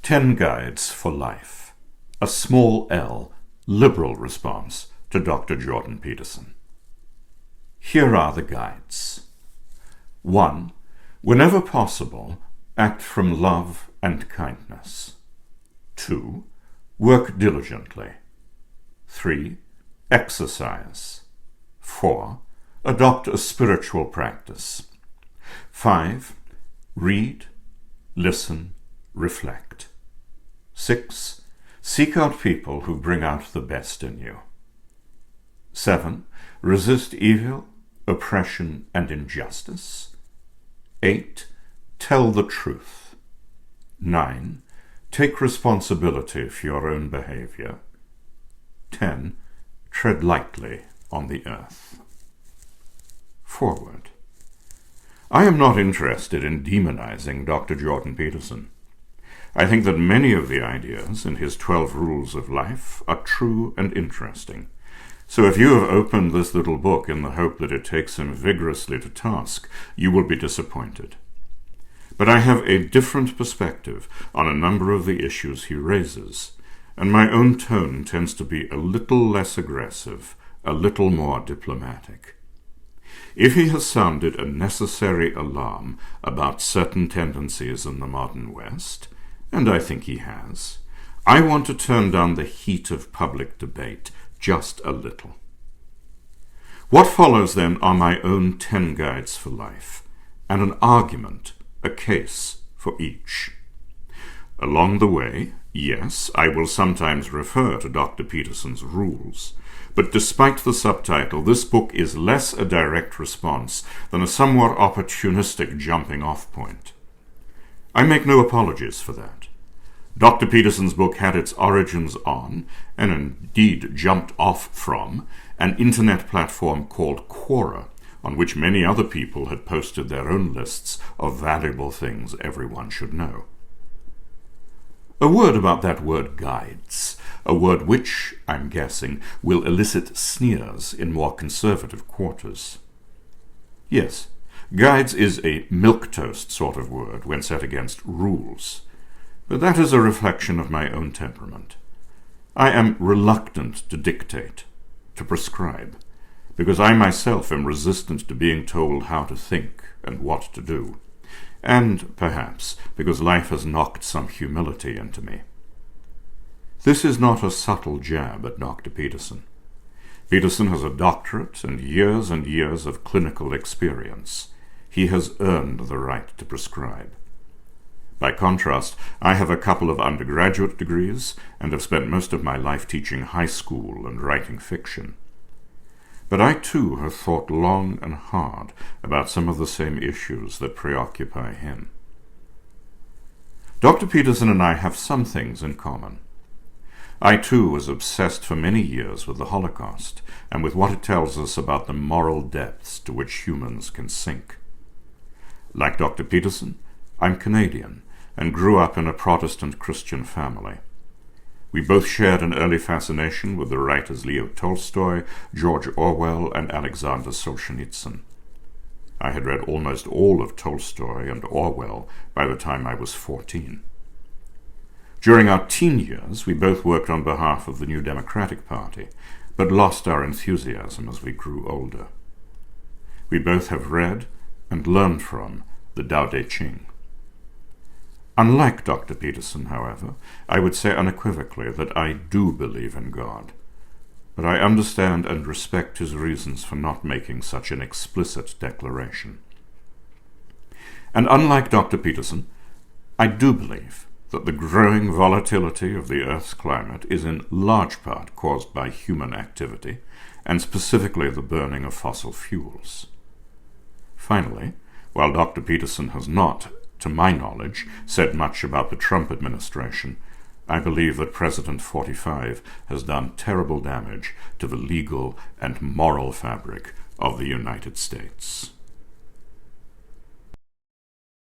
10 Guides for Life, a small L, liberal response to Dr. Jordan Peterson. Here are the guides. 1. Whenever possible, act from love and kindness. 2. Work diligently. 3. Exercise. 4. Adopt a spiritual practice. 5. Read, listen, reflect. 6. Seek out people who bring out the best in you. 7. Resist evil, oppression, and injustice. 8. Tell the truth. 9. Take responsibility for your own behaviour. 10. Tread lightly on the earth. Foreword. I am not interested in demonizing Dr. Jordan Peterson. I think that many of the ideas in his 12 Rules of Life are true and interesting. So if you have opened this little book in the hope that it takes him vigorously to task, you will be disappointed. But I have a different perspective on a number of the issues he raises, and my own tone tends to be a little less aggressive, a little more diplomatic. If he has sounded a necessary alarm about certain tendencies in the modern West, and I think he has, I want to turn down the heat of public debate just a little. What follows then are my own 10 guides for life, and an argument, a case for each. Along the way, yes, I will sometimes refer to Dr. Peterson's rules, but despite the subtitle, this book is less a direct response than a somewhat opportunistic jumping-off point. I make no apologies for that. Dr. Peterson's book had its origins on, and indeed jumped off from, an internet platform called Quora, on which many other people had posted their own lists of valuable things everyone should know. A word about that word guides, a word which, I'm guessing, will elicit sneers in more conservative quarters. Yes, guides is a milquetoast sort of word when set against rules, but that is a reflection of my own temperament. I am reluctant to dictate, to prescribe, because I myself am resistant to being told how to think and what to do, and, perhaps, because life has knocked some humility into me. This is not a subtle jab at Dr. Peterson. Peterson has a doctorate and years of clinical experience. He has earned the right to prescribe. By contrast, I have a couple of undergraduate degrees and have spent most of my life teaching high school and writing fiction. But I too have thought long and hard about some of the same issues that preoccupy him. Dr. Peterson and I have some things in common. I too was obsessed for many years with the Holocaust and with what it tells us about the moral depths to which humans can sink. Like Dr. Peterson, I'm Canadian and grew up in a Protestant Christian family. We both shared an early fascination with the writers Leo Tolstoy, George Orwell, and Alexander Solzhenitsyn. I had read almost all of Tolstoy and Orwell by the time I was 14. During our teen years, we both worked on behalf of the New Democratic Party, but lost our enthusiasm as we grew older. We both have read and learned from the Tao Te Ching. Unlike Dr. Peterson, however, I would say unequivocally that I do believe in God, but I understand and respect his reasons for not making such an explicit declaration. And unlike Dr. Peterson, I do believe that the growing volatility of the Earth's climate is in large part caused by human activity, and specifically the burning of fossil fuels. Finally, while Dr. Peterson has not, to my knowledge, said much about the Trump administration, I believe that President 45 has done terrible damage to the legal and moral fabric of the United States.